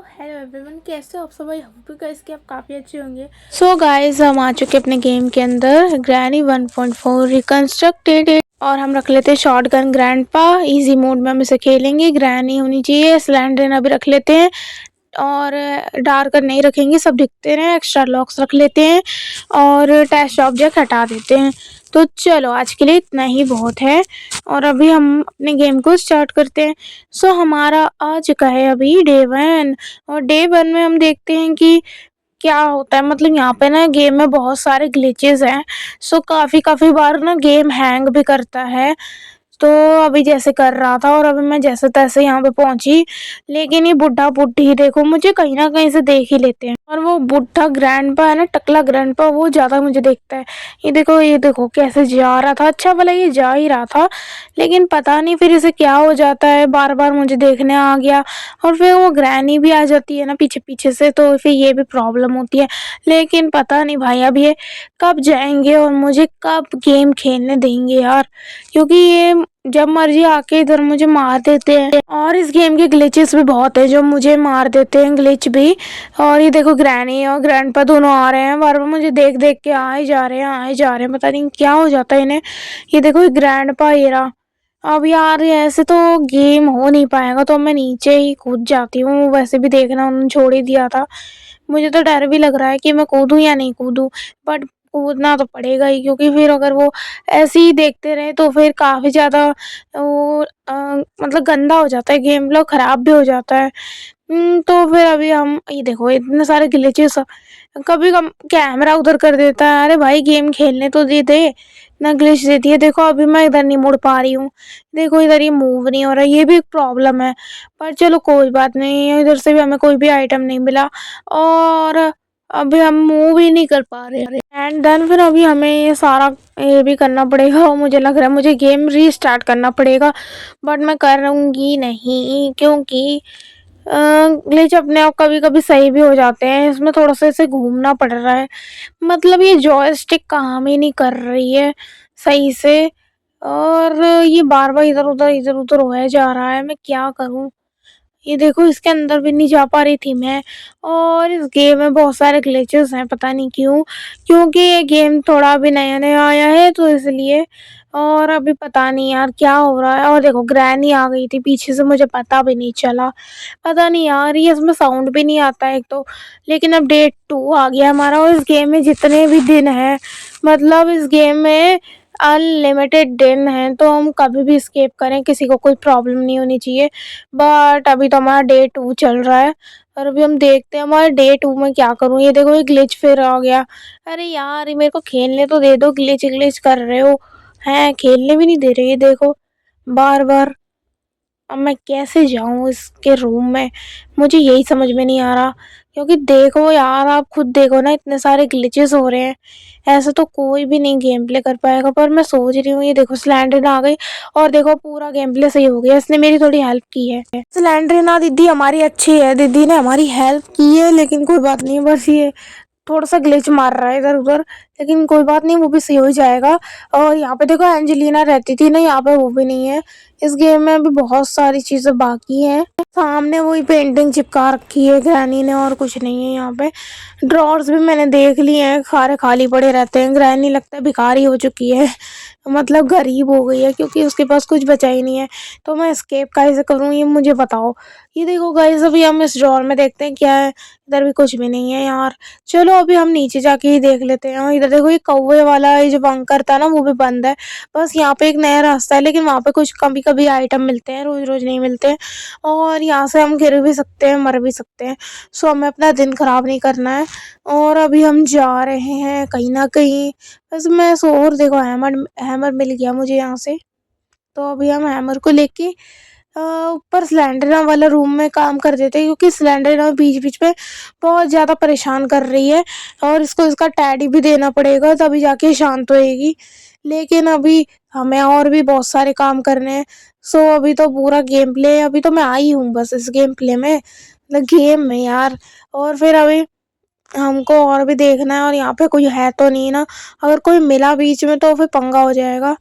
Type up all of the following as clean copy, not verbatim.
Hello everyone, कैसे हो आप सब? आई होप गाइस कि आप काफ़ी अच्छे होंगे। सो गाइस, हम आ चुके अपने गेम के अंदर। ग्रैनी 1.4 रिकंस्ट्रक्टेड और हम रख लेते हैं short gun grandpa. Easy mode में हम इसे खेलेंगे। ग्रैनी होनी चाहिए। स्लैंडरन अभी रख लेते हैं और डार्कर नहीं रखेंगे, सब दिखते रहे। एक्स्ट्रा लॉक्स रख लेते हैं और टेस्ट ऑब्जेक्ट हटा देते हैं। तो चलो, आज के लिए इतना ही बहुत है और अभी हम अपने गेम को स्टार्ट करते हैं। सो हमारा आ चुका है अभी डे 1 और डे 1 में हम देखते हैं कि क्या होता है। मतलब यहाँ पे ना गेम में बहुत सारे ग्लिचेस हैं। सो काफ़ी बार ना गेम हैंग भी करता है। तो अभी जैसे कर रहा था और अभी मैं जैसे तैसे यहाँ पे पहुंची, लेकिन ये बुढ़ा बुढ़ी देखो मुझे कहीं ना कहीं से देख ही लेते हैं। और वो बुढ़ा ग्रैंडपा है ना, टकला ग्रैंडपा, वो ज्यादा मुझे देखता है। ये देखो कैसे जा रहा था। अच्छा भला ये जा ही रहा था, लेकिन पता नहीं फिर इसे क्या हो जाता है, बार बार मुझे देखने आ गया। और फिर वो ग्रैनी भी आ जाती है ना पीछे पीछे से, तो फिर ये भी प्रॉब्लम होती है। लेकिन पता नहीं भाई अब ये कब जाएंगे और मुझे कब गेम खेलने देंगे यार, क्योंकि ये जब मर्जी आके इधर मुझे मार देते हैं। और इस गेम के ग्लिचेस भी बहुत है जो मुझे मार देते हैं, ग्लिच भी। और ये देखो ग्रैनी और ग्रैंडपा दोनों आ रहे हैं, बार बार मुझे देख देख के आए जा रहे हैं आए जा रहे हैं, पता नहीं क्या हो जाता है इन्हें। ये देखो ये ग्रैंडपा ये रहा। अब यार ऐसे तो गेम हो नहीं पाएगा, तो मैं नीचे ही कूद जाती हूँ। वैसे भी देखना उन्होंने छोड़ ही दिया था। मुझे तो डर भी लग रहा है कि मैं कूदूं या नहीं कूदूं, बट कूदना तो पड़ेगा ही, क्योंकि फिर अगर वो ऐसे ही देखते रहे तो फिर काफ़ी ज़्यादा वो मतलब गंदा हो जाता है, गेम प्ले ख़राब भी हो जाता है। तो फिर अभी हम ये देखो इतने सारे ग्लिचेस। कभी कम कैमरा उधर कर देता है। अरे भाई गेम खेलने तो दे दे, ना ग्लिच देती है। देखो अभी मैं इधर नहीं मुड़ पा रही हूँ, देखो इधर ये मूव नहीं हो रहा, ये भी एक प्रॉब्लम है। पर चलो कोई बात नहीं, इधर से भी हमें कोई भी आइटम नहीं मिला और अभी हम मूव ही नहीं कर पा रहे। एंड देन फिर अभी हमें ये सारा ये भी करना पड़ेगा और मुझे लग रहा है मुझे गेम रीस्टार्ट करना पड़ेगा, बट मैं करूँगी नहीं, क्योंकि ग्लिच अपने आप कभी कभी सही भी हो जाते हैं। इसमें थोड़ा सा इसे घूमना पड़ रहा है, मतलब ये जॉयस्टिक काम ही नहीं कर रही है सही से, और ये बार बार इधर उधर होया जा रहा है। मैं क्या करूं? ये देखो इसके अंदर भी नहीं जा पा रही थी मैं। और इस गेम में बहुत सारे ग्लिचेस हैं, पता नहीं क्यों, क्योंकि ये गेम थोड़ा अभी नया नया आया है तो इसलिए। और अभी पता नहीं यार क्या हो रहा है। और देखो ग्रैनी आ गई थी पीछे से, मुझे पता भी नहीं चला। पता नहीं यार, ये इसमें साउंड भी नहीं आता है एक तो। लेकिन अब डे 2 आ गया हमारा और इस गेम में जितने भी दिन हैं, मतलब इस गेम में अनलिमिटेड दिन हैं, तो हम कभी भी स्केप करें, किसी को कोई प्रॉब्लम नहीं होनी चाहिए। बट अभी तो हमारा डे 2 चल रहा है और अभी हम देखते हैं हमारे डे 2 में क्या करूँ। ये देखो ये ग्लिच फिर आ गया। अरे यार ये मेरे को खेलने तो दे दो, ग्लिच ग्लिच कर रहे हो हैं, खेलने भी नहीं दे रहे। ये देखो बार बार। अब मैं कैसे जाऊं इसके रूम में, मुझे यही समझ में नहीं आ रहा। क्योंकि देखो यार, आप खुद देखो ना, इतने सारे ग्लिचेस हो रहे हैं। ऐसे तो कोई भी नहीं गेम प्ले कर पाएगा। पर मैं सोच रही हूँ, ये देखो स्लैंडरिन आ गई और देखो पूरा गेम प्ले सही हो गया, इसने मेरी थोड़ी हेल्प की है। स्लैंडरिन दीदी हमारी अच्छी है, दीदी ने हमारी हेल्प की है, लेकिन कोई बात नहीं, बस ये थोड़ा सा ग्लिच मार रहा है इधर उधर, लेकिन कोई बात नहीं, वो भी सही हो जाएगा। और यहाँ पे देखो एंजेलिना रहती थी ना, यहाँ पे वो भी नहीं है। इस गेम में अभी बहुत सारी चीजें बाकी हैं। सामने वही पेंटिंग चिपका रखी है ग्रैनी ने, और कुछ नहीं है यहाँ पे। ड्रॉर्स भी मैंने देख लिए हैं, सारे खाली पड़े रहते हैं। ग्रैनी लगता है भिखारी हो चुकी है, मतलब गरीब हो गई है, क्योंकि उसके पास कुछ बचा ही नहीं है। तो मैं एस्केप कैसे करूँ ये मुझे बताओ। ये देखो गाइस, अभी हम इस ड्रॉर में देखते हैं क्या है। इधर भी कुछ भी नहीं है यार। चलो अभी हम नीचे जाके ही देख लेते हैं। इधर देखो ये कौवे वाला ये जो बंकर था ना, वो भी बंद है। बस यहाँ पे एक नया रास्ता है, लेकिन वहाँ पे कुछ कभी कभी आइटम मिलते हैं, रोज रोज नहीं मिलते हैं। और यहाँ से हम गिर भी सकते हैं, मर भी सकते हैं। सो हमें अपना दिन खराब नहीं करना है। और अभी हम जा रहे हैं कहीं ना कहीं। बस मैं और देखो हैमर हैमर मिल गया मुझे यहाँ से। तो अभी हम हैमर को लेके ऊपर सिलेंडर वाला रूम में काम कर देते हैं, क्योंकि सिलेंडर बीच बीच में बहुत ज़्यादा परेशान कर रही है। और इसको इसका टैडी भी देना पड़ेगा, तभी जाके शांत होएगी। लेकिन अभी हमें और भी बहुत सारे काम करने हैं। सो अभी तो पूरा गेम प्ले, अभी तो मैं आई हूँ बस इस गेम प्ले में, मतलब गेम में यार। और फिर अभी हमको और भी देखना है, और यहाँ पे कोई है तो नहीं ना। अगर कोई मिला बीच में तो फिर पंगा हो जाएगा।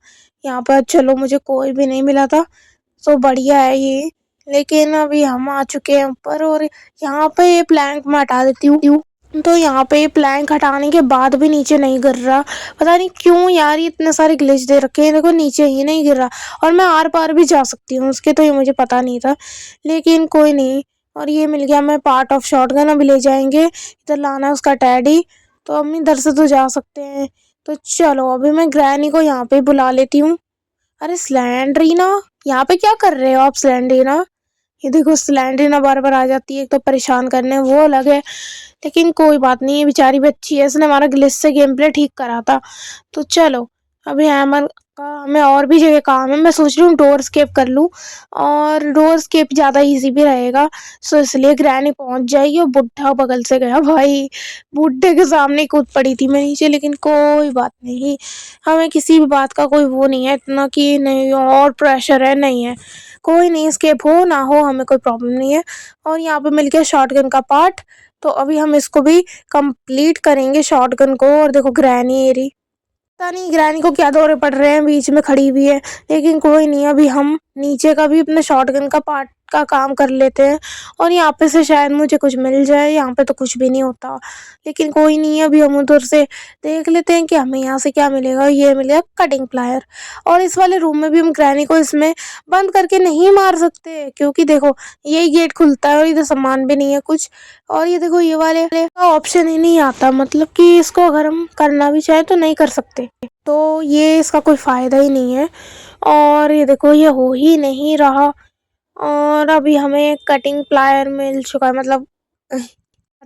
यहाँ पर चलो मुझे कोई भी नहीं मिला था, तो बढ़िया है ये। लेकिन अभी हम आ चुके हैं ऊपर और यहाँ पे ये प्लैंक मैं हटा देती हूँ। तो यहाँ पे ये प्लैंक हटाने के बाद भी नीचे नहीं गिर रहा, पता नहीं क्यों यार, ये इतने सारे ग्लिच दे रखे हैं, देखो नीचे ही नहीं गिर रहा। और मैं आर पार भी जा सकती हूँ उसके, तो ये मुझे पता नहीं था, लेकिन कोई नहीं। और ये मिल गया हमें पार्ट ऑफ शॉटगन, अभी ले जाएंगे, इधर लाना है उसका टैडी, तो हम इधर से तो जा सकते हैं। तो चलो अभी मैं ग्रैनी को यहाँ पे बुला लेती हूँ। अरे स्लैंडरीना, यहाँ पे क्या कर रहे हो आप स्लैंडरीना? ये देखो स्लैंडरीना बार बार आ जाती है, एक तो परेशान करने, वो अलग है। लेकिन कोई बात नहीं, ये बेचारी भी अच्छी है, इसने हमारा ग्लिच से गेम प्ले ठीक करा था। तो चलो अभी हैमर का हमें और भी जगह काम है, मैं सोच रही हूँ डोर स्केप कर लूँ, और डोर स्केप ज़्यादा इजी भी रहेगा। सो इसलिए ग्रैनी पहुंच जाएगी, और बुढ़ा बगल से गया भाई, बुढ़े के सामने ही कूद पड़ी थी मैं नीचे। लेकिन कोई बात नहीं, हमें किसी भी बात का कोई वो नहीं है इतना कि नहीं और प्रेशर है, नहीं है, कोई नहीं, स्केप हो ना हो हमें कोई प्रॉब्लम नहीं है। और यहाँ पे मिल गया शॉटगन का पार्ट, तो अभी हम इसको भी कंप्लीट करेंगे शॉटगन को। और देखो ग्रैनी एरी, पता नहीं ग्रैनी को क्या दौरे पड़ रहे हैं, बीच में खड़ी हुई है, लेकिन कोई नहीं, अभी हम नीचे का भी अपने शॉटगन का पार्ट का काम कर लेते हैं। और यहाँ पे से शायद मुझे कुछ मिल जाए, यहाँ पे तो कुछ भी नहीं होता, लेकिन कोई नहीं, अभी हम उधर से देख लेते हैं कि हमें यहाँ से क्या मिलेगा। ये मिलेगा कटिंग प्लायर, और इस वाले रूम में भी हम ग्रैनी को इसमें बंद करके नहीं मार सकते, क्योंकि देखो यही गेट खुलता है और इधर सामान भी नहीं है कुछ। और ये देखो ये वाले का ऑप्शन ही नहीं आता, मतलब कि इसको अगर हम करना भी चाहे तो नहीं कर सकते, तो ये इसका कोई फ़ायदा ही नहीं है। और ये देखो ये हो ही नहीं रहा, और अभी हमें कटिंग प्लायर मिल चुका है, मतलब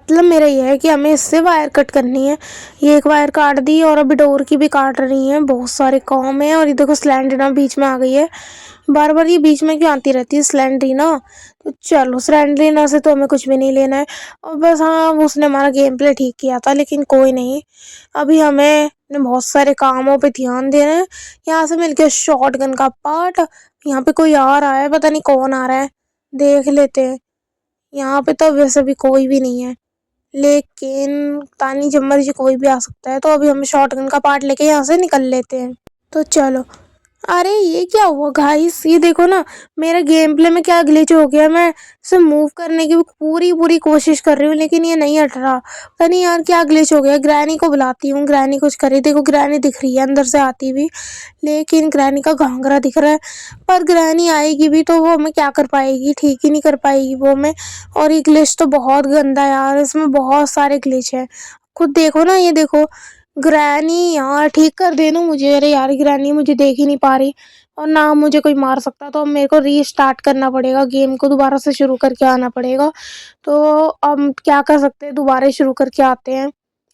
मेरा ये है कि हमें इससे वायर कट करनी है। ये एक वायर काट दी, और अभी डोर की भी काट रही है, बहुत सारे काम है। और ये देखो स्लैंडरीना बीच में आ गई है, बार बार ये बीच में क्यों आती रहती है स्लैंडरीना? तो चलो स्लैंडरीना से तो हमें कुछ भी नहीं लेना है, और बस हाँ उसने हमारा गेम प्ले ठीक किया था, लेकिन कोई नहीं, अभी हमें अपने बहुत सारे कामों पे ध्यान देना है। यहाँ से मिल गया शॉटगन का पार्ट, यहाँ पे कोई आ रहा है, पता नहीं कौन आ रहा है, देख लेते हैं। यहाँ पे तो वैसे भी कोई भी नहीं है, लेकिन तानी जम्मर जी कोई भी आ सकता है, तो अभी हम शॉटगन का पार्ट लेके यहाँ से निकल लेते हैं। तो चलो, अरे ये क्या हुआ गाइस, ये देखो ना मेरा गेम प्ले में क्या ग्लिच हो गया, मैं इसे मूव करने की पूरी पूरी कोशिश कर रही हूँ, लेकिन ये नहीं हट रहा, पता नहीं यार क्या ग्लिच हो गया। ग्रैनी को बुलाती हूँ, ग्रैनी कुछ करे, देखो ग्रैनी दिख रही है अंदर से आती हुई, लेकिन ग्रैनी का घाघरा दिख रहा है, पर ग्रैनी आएगी भी तो वो हमें क्या कर पाएगी, ठीक ही नहीं कर पाएगी वो हमें। और ये ग्लिच तो बहुत गंदा है यार, इसमें बहुत सारे ग्लिच है, खुद देखो ना, ये देखो ग्रैनी यार ठीक कर दे ना मुझे, अरे यार ग्रैनी मुझे देख ही नहीं पा रही, और ना मुझे कोई मार सकता, तो अब मेरे को रीस्टार्ट करना पड़ेगा, गेम को दोबारा से शुरू करके आना पड़ेगा। तो हम क्या कर सकते हैं, दोबारा शुरू करके आते हैं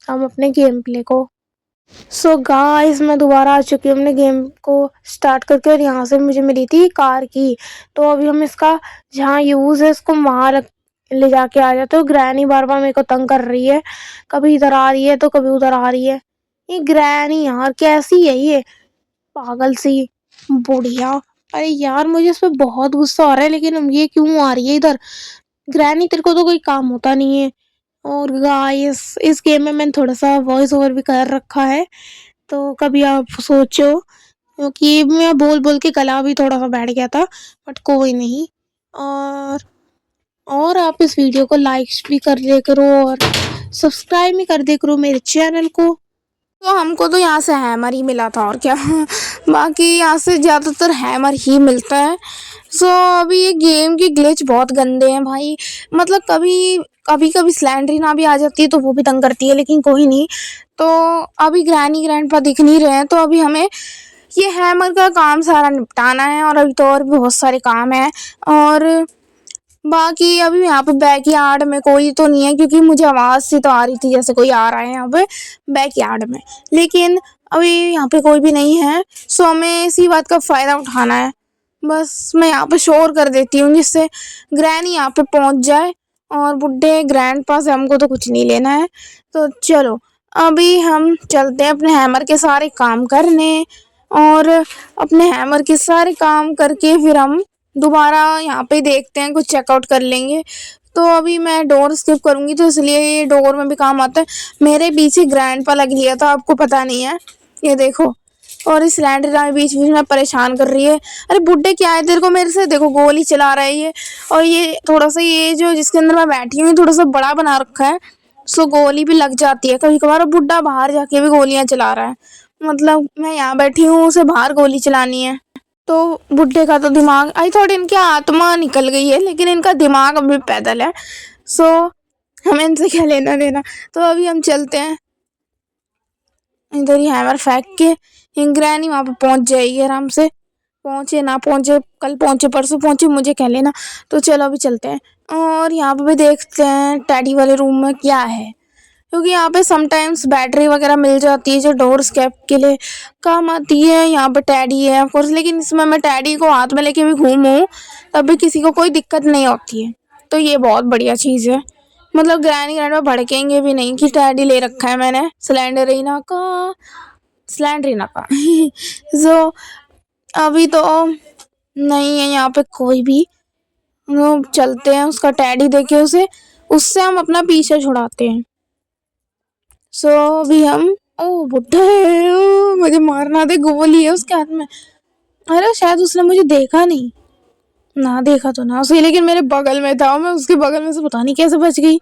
हम अपने गेम प्ले को। सो गाइस मैं दोबारा आ चुकी हूँ अपने गेम को स्टार्ट करके, और यहाँ से मुझे मिली थी कार की, तो अभी हम इसका जहाँ यूज़ है इसको वहाँ ले जाके आ जाते हो। ग्रैनी बार बार मेरे को तंग कर रही है, कभी इधर आ रही है तो कभी उधर आ रही है, ये ग्रैनी यार कैसी है ये, पागल सी बुढ़िया। अरे यार मुझे इस पे बहुत गुस्सा आ रहा है, लेकिन अब ये क्यों आ रही है इधर? ग्रैनी तेरे को तो कोई काम होता नहीं है। और गाइस इस गेम में मैंने थोड़ा सा वॉइस ओवर भी कर रखा है, तो कभी आप सोचो, क्योंकि मैं बोल बोल के गला भी थोड़ा सा बैठ गया था, बट कोई नहीं। और आप इस वीडियो को लाइक भी कर दिया करो, और सब्सक्राइब भी कर दिया करो मेरे चैनल को। तो हमको तो यहाँ से हैमर ही मिला था और क्या बाकी यहाँ से ज़्यादातर हैमर ही मिलता है। सो अभी ये गेम की ग्लिच बहुत गंदे हैं भाई, मतलब कभी कभी कभी स्लैंडरीना भी आ जाती है तो वो भी तंग करती है, लेकिन कोई नहीं। तो अभी ग्रैनी ग्रैंडपा दिख नहीं रहे हैं, तो अभी हमें ये हैमर का काम सारा निपटाना है, और अभी तो और भी बहुत सारे काम हैं। और बाकी अभी यहाँ पे बैकयार्ड में कोई तो नहीं है, क्योंकि मुझे आवाज़ सी तो आ रही थी जैसे कोई आ रहा है यहाँ पे बैकयार्ड में, लेकिन अभी यहाँ पे कोई भी नहीं है। सो हमें इसी बात का फ़ायदा उठाना है, बस मैं यहाँ पे शोर कर देती हूँ जिससे ग्रैनी यहाँ पे पहुँच जाए, और बुढ़े ग्रैंडपा से हमको तो कुछ नहीं लेना है। तो चलो अभी हम चलते हैं अपने हैमर के सारे काम करने, और अपने हैमर के सारे काम करके फिर हम दोबारा यहाँ पे देखते हैं, कुछ चेकआउट कर लेंगे। तो अभी मैं डोर स्किप करूँगी, तो इसलिए ये डोर में भी काम आता है। मेरे पीछे ग्रैंडपा लग लिया था, आपको पता नहीं है, ये देखो और इस सिलेंडर बीच बीच में परेशान कर रही है। अरे बुड्ढे क्या है तेरे को मेरे से, देखो गोली चला रहा है ये। और ये थोड़ा सा, ये जो जिसके अंदर मैं बैठी हूँ थोड़ा सा बड़ा बना रखा है, सो गोली भी लग जाती है कभी कभार। बुड्ढा बाहर जाके भी गोलियां चला रहा है, मतलब मैं यहाँ बैठी हूँ उसे बाहर गोली चलानी है। तो बुड्ढे का तो दिमाग, आई थॉट इनकी आत्मा निकल गई है लेकिन इनका दिमाग अभी पैदल है। सो हमें इनसे क्या लेना देना। तो अभी हम चलते हैं, इधर ही हैमर फेंक के ग्रैनी वहां पे पहुंच जाएगी आराम से। पहुंचे ना पहुंचे, कल पहुंचे परसों पहुंचे, मुझे क्या लेना। तो चलो अभी चलते हैं और यहाँ पे भी देखते हैं टैडी वाले रूम में क्या है, क्योंकि यहाँ पे समटाइम्स बैटरी वगैरह मिल जाती है जो डोर स्केप के लिए काम आती है। यहाँ पे टैडी है ऑफ कोर्स, लेकिन इसमें मैं टैडी को हाथ में लेके भी घूमूं तब भी किसी को कोई दिक्कत नहीं होती है, तो ये बहुत बढ़िया चीज़ है। मतलब ग्रैनी ग्रैंडपा भड़केंगे भी नहीं कि टैडी ले रखा है मैंने स्लेंडरीना का, स्लेंडरीना का। सो अभी तो नहीं है यहाँ पे कोई भी। हम चलते हैं उसका टैडी देके उसे, उससे हम अपना पीछा छुड़ाते हैं। सो अभी हम, ओ बुड्ढा है, मुझे मारना दे, गोली है उसके हाथ में। अरे शायद उसने मुझे देखा नहीं, ना देखा तो ना उसे, लेकिन मेरे बगल में था, मैं उसके बगल में से पता नहीं कैसे बच गई।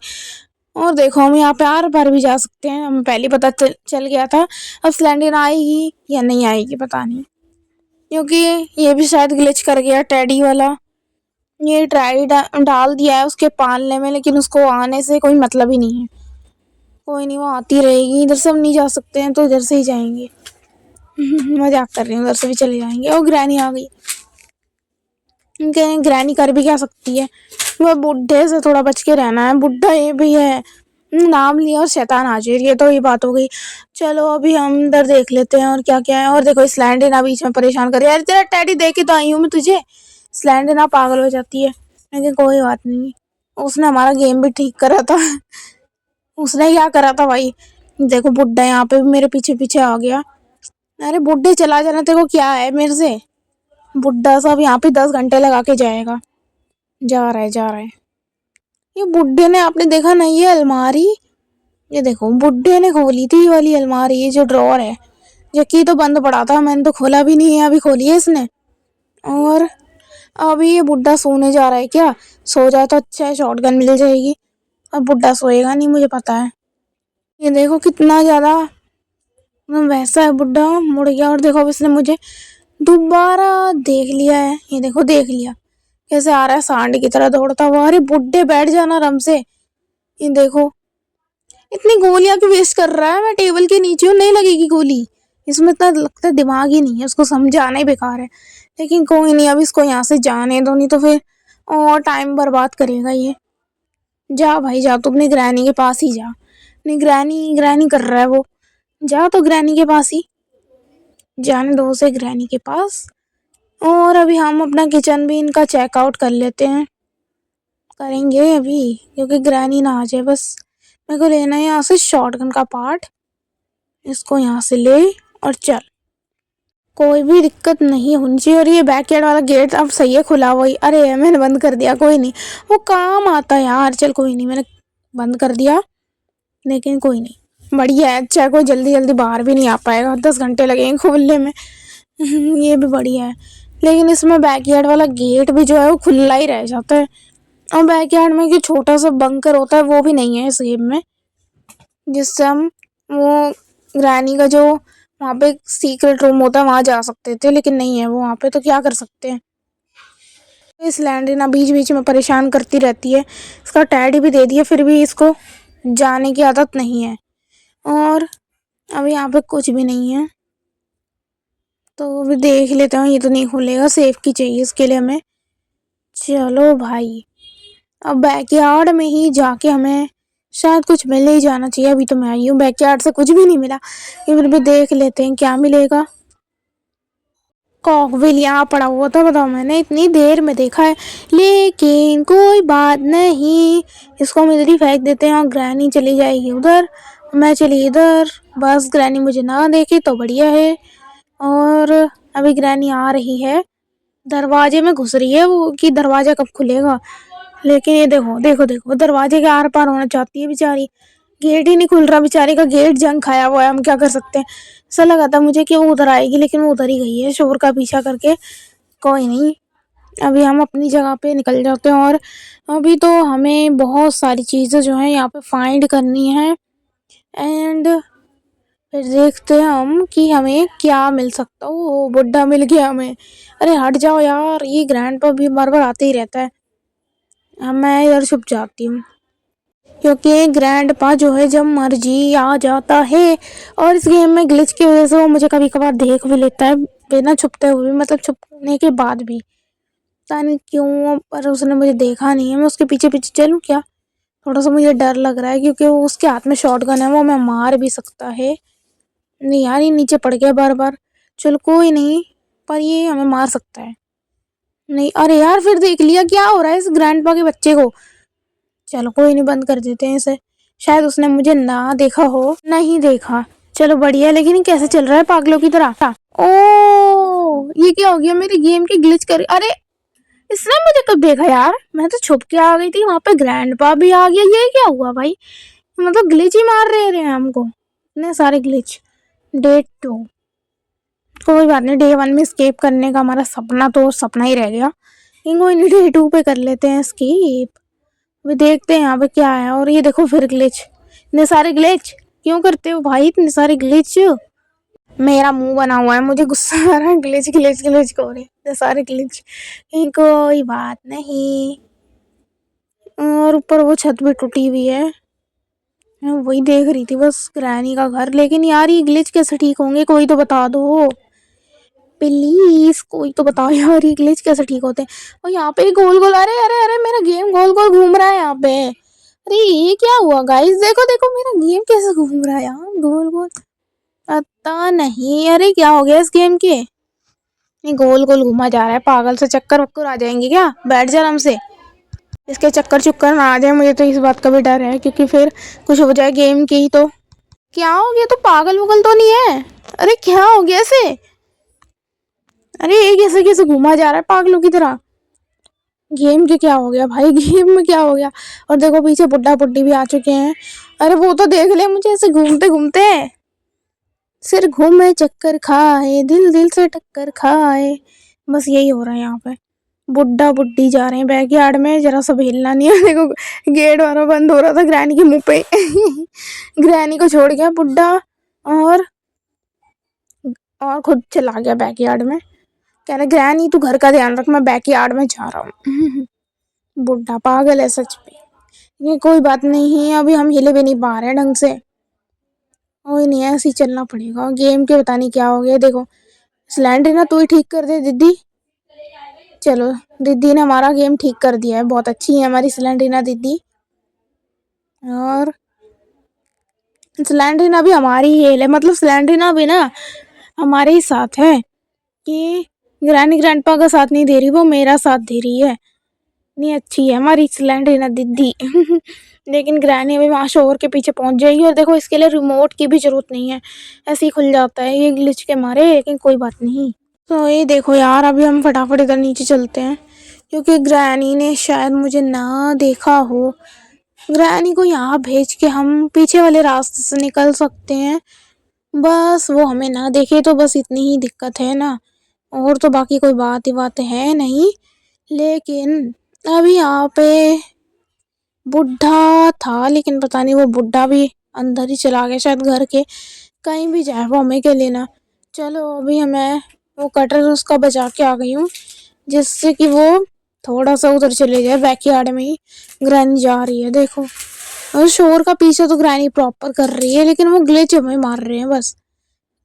और देखो हम यहाँ पे आर पार भी जा सकते हैं, हमें पहले पता चल गया था। अब सिलेंडर आएगी या नहीं आएगी पता नहीं, क्योंकि ये भी शायद ग्लिच कर गया टैडी वाला। ये ट्राई डाल दिया है उसके पालने में, लेकिन उसको आने से कोई मतलब ही नहीं है। कोई नहीं, वो आती रहेगी। इधर से हम नहीं जा सकते हैं तो इधर से ही जाएंगे। मजाक कर रही हूँ, उधर से भी चले जाएंगे। और ग्रैनी आ गई, ग्रैनी कर भी क्या सकती है, वह बुढ़े से थोड़ा बच के रहना है। बुढ़ा ये भी है, नाम लिया और शैतान हाजिर, ये तो ये बात हो गई। चलो अभी हम इधर देख लेते हैं और क्या क्या है। और देखो इस ना बीच में परेशान कर रही है। अरे तेरा टैडी दे के तो आई हूँ मैं तुझे, ना पागल हो जाती है। लेकिन कोई बात नहीं, उसने हमारा गेम भी ठीक करा था। उसने क्या करा था भाई, देखो बुड्ढा यहाँ पे मेरे पीछे पीछे आ गया। अरे बुड्ढे चला जाना, तेरे को क्या है मेरे से। बुड्ढा सब यहाँ पे 10 घंटे लगा के जाएगा। जा रहा है जा रहा है। ये बुड्ढे ने, आपने देखा नहीं ये अलमारी, ये देखो बुड्ढे ने खोली थी वाली अलमारी, ये जो ड्रॉर है, जबकि तो बंद पड़ा था, मैंने तो खोला भी नहीं है, अभी खोली है इसने। और अभी ये बुड्ढा सोने जा रहा है क्या, सो जाए तो अच्छा है, शॉटगन मिल जाएगी। अब बुड्ढा सोएगा नहीं मुझे पता है। ये देखो कितना ज्यादा वैसा है, बुड्ढा मुड़ गया। और देखो अब इसने मुझे दोबारा देख लिया है, ये देखो देख लिया कैसे आ रहा है सांड की तरह दौड़ता हुआ। अरे बुड्ढे बैठ जाना आराम से। ये देखो इतनी गोलियां क्यों वेस्ट कर रहा है, मैं टेबल के नीचे हूँ, नहीं लगेगी गोली। इसमें इतना लगता है दिमाग ही नहीं है, उसको समझाना ही बेकार है। लेकिन कोई नहीं, अब इसको यहाँ से जाने दो, नहीं तो फिर और टाइम बर्बाद करेगा ये। जा भाई जा, तू अपनी ग्रैनी के पास ही जा। नहीं ग्रैनी ग्रैनी कर रहा है वो, जा तो ग्रैनी के पास ही जाने दो उसे, ग्रैनी के पास। और अभी हम अपना किचन भी इनका चेकआउट कर लेते हैं, करेंगे अभी, क्योंकि ग्रैनी ना आ जाए बस। मेरे को लेना है यहाँ से शॉटगन का पार्ट, इसको यहाँ से ले और चल, कोई भी दिक्कत नहीं होनी चाहिए। और ये बैकयार्ड वाला गेट अब सही है खुला हुआ, अरे मैंने बंद कर दिया, कोई नहीं वो काम आता है यार। चल कोई नहीं, मैंने बंद कर दिया, लेकिन कोई नहीं, बढ़िया है, अच्छा कोई जल्दी जल्दी बाहर भी नहीं आ पाएगा, 10 घंटे लगेंगे खोलने में। ये भी बढ़िया है, लेकिन इसमें बैकयार्ड वाला गेट भी जो है वो खुला ही रह जाता है। और बैकयार्ड में जो छोटा सा बंकर होता है वो भी नहीं है इस गेम में, जिससे हम वो ग्रैनी का जो वहाँ पे सीक्रेट रूम होता है वहाँ जा सकते थे, लेकिन नहीं है वो वहाँ पे, तो क्या कर सकते हैं। इस लैंड्रीना बीच बीच में परेशान करती रहती है, इसका टैडी भी दे दिया फिर भी इसको जाने की आदत नहीं है। और अब यहाँ पे कुछ भी नहीं है, तो अभी देख लेते हैं। ये तो नहीं खुलेगा, सेफ की चाहिए इसके लिए हमें। चलो भाई अब बैकयार्ड में ही जाके हमें शायद कुछ मिल ही जाना चाहिए। अभी तो मैं आई हूँ, बैकयार्ड से कुछ भी नहीं मिला, ये फिर भी देख लेते हैं क्या मिलेगा। कॉकविल यहाँ पड़ा हुआ था, बताओ मैंने इतनी देर में देखा है, लेकिन कोई बात नहीं, इसको हम इधर ही फेंक देते हैं। और ग्रैनी चली जाएगी उधर, मैं चली इधर, बस ग्रैनी मुझे ना देखे तो बढ़िया है। और अभी ग्रैनी आ रही है, दरवाजे में घुस रही है वो कि दरवाजा कब खुलेगा। लेकिन ये देखो देखो देखो, दरवाजे के आर पार होना चाहती है बेचारी, गेट ही नहीं खुल रहा, बेचारे का गेट जंग खाया हुआ है, हम क्या कर सकते हैं। ऐसा लगा था मुझे कि वो उधर आएगी, लेकिन वो उधर ही गई है शोर का पीछा करके। कोई नहीं, अभी हम अपनी जगह पे निकल जाते हैं। और अभी तो हमें बहुत सारी चीज़ें जो है यहाँ पे फाइंड करनी है, एंड फिर देखते हैं हम कि हमें क्या मिल सकता है। वो बुड्ढा मिल गया हमें। अरे हट जाओ यार, ये ग्रैंडपा भी बार बार आते ही रहता है। मैं यार छुप जाती हूँ, क्योंकि ग्रैंडपा जो है जब मर्जी आ जाता है। और इस गेम में ग्लिच की वजह से वो मुझे कभी कभार देख भी लेता है बिना छुपते हुए, मतलब छुपने के बाद भी। पता नहीं क्यों, पर उसने मुझे देखा नहीं है। मैं उसके पीछे पीछे चलूँ क्या? थोड़ा सा मुझे डर लग रहा है, क्योंकि वो उसके हाथ में शॉटगन है, वो मैं मार भी सकता है। नहीं यार, ये नीचे पड़ गया बार बार। चल कोई नहीं, पर ये हमें मार सकता है। नहीं, अरे यार फिर देख लिया, क्या हो रहा है इस ग्रैंडपा के बच्चे को। चलो कोई नहीं, बंद कर देते हैं इसे। शायद उसने मुझे ना देखा हो। नहीं देखा, चलो बढ़िया। लेकिन ये कैसे चल रहा है पागलों की तरह। ओ, ये क्या हो गया? मेरी गेम की ग्लिच कर। अरे इसने मुझे कब देखा यार? मैं तो छुप के आ गई थी, वहां पे ग्रैंडपा भी आ गया। ये क्या हुआ भाई? मतलब ग्लिच ही मार रहे हैं हमको, इतने सारे ग्लिच। डे 2, कोई बात नहीं, डे 1 में स्केप करने का हमारा सपना तो सपना ही रह गया। कोई नहीं, डे 2 पे कर लेते हैं स्केप। अभी देखते हैं यहाँ पे क्या है। और ये देखो फिर ग्लिच, इतने सारे ग्लिच क्यों करते हो भाई? इतने सारे ग्लिच, मेरा मुंह बना हुआ है, मुझे गुस्सा आ रहा है। ग्लिच ग्लिच ग्लिच हो रहे इतने सारे ग्लिच। कोई बात नहीं। और ऊपर वो छत भी टूटी हुई है, मैं वही देख रही थी बस, ग्रैनी का घर। लेकिन यार ये ग्लिच कैसे ठीक होंगे? कोई तो बता दो प्लीज, कोई तो बताओ यार, ये ग्लिच कैसे ठीक होते हैं? और यहाँ पे गोल गोल, अरे अरे अरे मेरा गेम गोल गोल घूम रहा है यहाँ पे। अरे ये क्या हुआ गाइस? देखो देखो मेरा गेम कैसे घूम रहा है यार गोल गोल। पता नहीं, अरे क्या हो गया इस गेम के? ये गोल गोल घुमा जा रहा है, पागल से। चक्कर वक्कर आ जाएंगे क्या? बैठ जा आराम से, इसके चक्कर चुक्कर ना आ जाए। मुझे तो इस बात का भी डर है, क्योंकि फिर कुछ हो जाए गेम की तो। क्या हो गया? तो पागल वगल तो नहीं है? अरे क्या हो गया इसे? अरे ये कैसे कैसे घुमा जा रहा है पागलों की तरह? गेम के क्या हो गया भाई? गेम में क्या हो गया? और देखो पीछे बुड्ढा बुड्ढी भी आ चुके हैं। अरे वो तो देख ले मुझे ऐसे घूमते घूमते। सिर घूमे चक्कर खाए, दिल दिल से टक्कर खाए, बस यही हो रहा है यहाँ पे। बुड्ढा बुड्ढी जा रहे हैं बैकयार्ड में, जरा सा भी हिलना नहीं है। देखो गेट वाला बंद हो रहा था ग्रैनी के मुंह पे। ग्रैनी को छोड़ गया बुड्ढा, और खुद चला गया बैकयार्ड में। कह रहा ग्रैनी तू घर का ध्यान रख, मैं बैकयार्ड में जा रहा हूँ। बुड्ढा पागल है सच में। ये कोई बात नहीं, अभी हम हिले भी नहीं पा रहे हैं ढंग से। कोई नहीं, ऐसे ही चलना पड़ेगा। गेम के पता नहीं क्या हो गया। देखो सिलेंडर ना तू ही ठीक कर दे दीदी। चलो, दीदी ने हमारा गेम ठीक कर दिया है, बहुत अच्छी है हमारी सिलेंडरीना दीदी। और सिलेंडरीना भी हमारी ही है, मतलब सिलेंडरीना भी ना हमारे ही साथ है, कि ग्रैनी ग्रैंडपा का साथ नहीं दे रही, वो मेरा साथ दे रही है। इतनी अच्छी है हमारी सिलेंडरीना दीदी। लेकिन ग्रैनी अभी वहाँ शोर के पीछे पहुंच जाएगी। और देखो इसके लिए रिमोट की भी जरूरत नहीं है, ऐसे ही खुल जाता है ये ग्लिच के मारे। लेकिन कोई बात नहीं। तो ये देखो यार, अभी हम फटाफट इधर नीचे चलते हैं, क्योंकि ग्रैनी ने शायद मुझे ना देखा हो। ग्रैनी को यहाँ भेज के हम पीछे वाले रास्ते से निकल सकते हैं, बस वो हमें ना देखे तो बस इतनी ही दिक्कत है ना। और तो बाकी कोई बात है नहीं। लेकिन अभी यहाँ पे बुड्ढा था, लेकिन पता नहीं वो बुड्ढा भी अंदर ही चला गया शायद घर के। कहीं भी जाए वो हमें क्या लेना। चलो अभी हमें वो कटर उसका बचा के आ गई हूँ, जिससे कि वो थोड़ा सा उधर चले जाए बैकयार्ड में ही। ग्रैनी जा रही है देखो, और शोर का पीछे तो ग्रैनी प्रॉपर कर रही है, लेकिन वो ग्लिच हमें मार रहे हैं बस।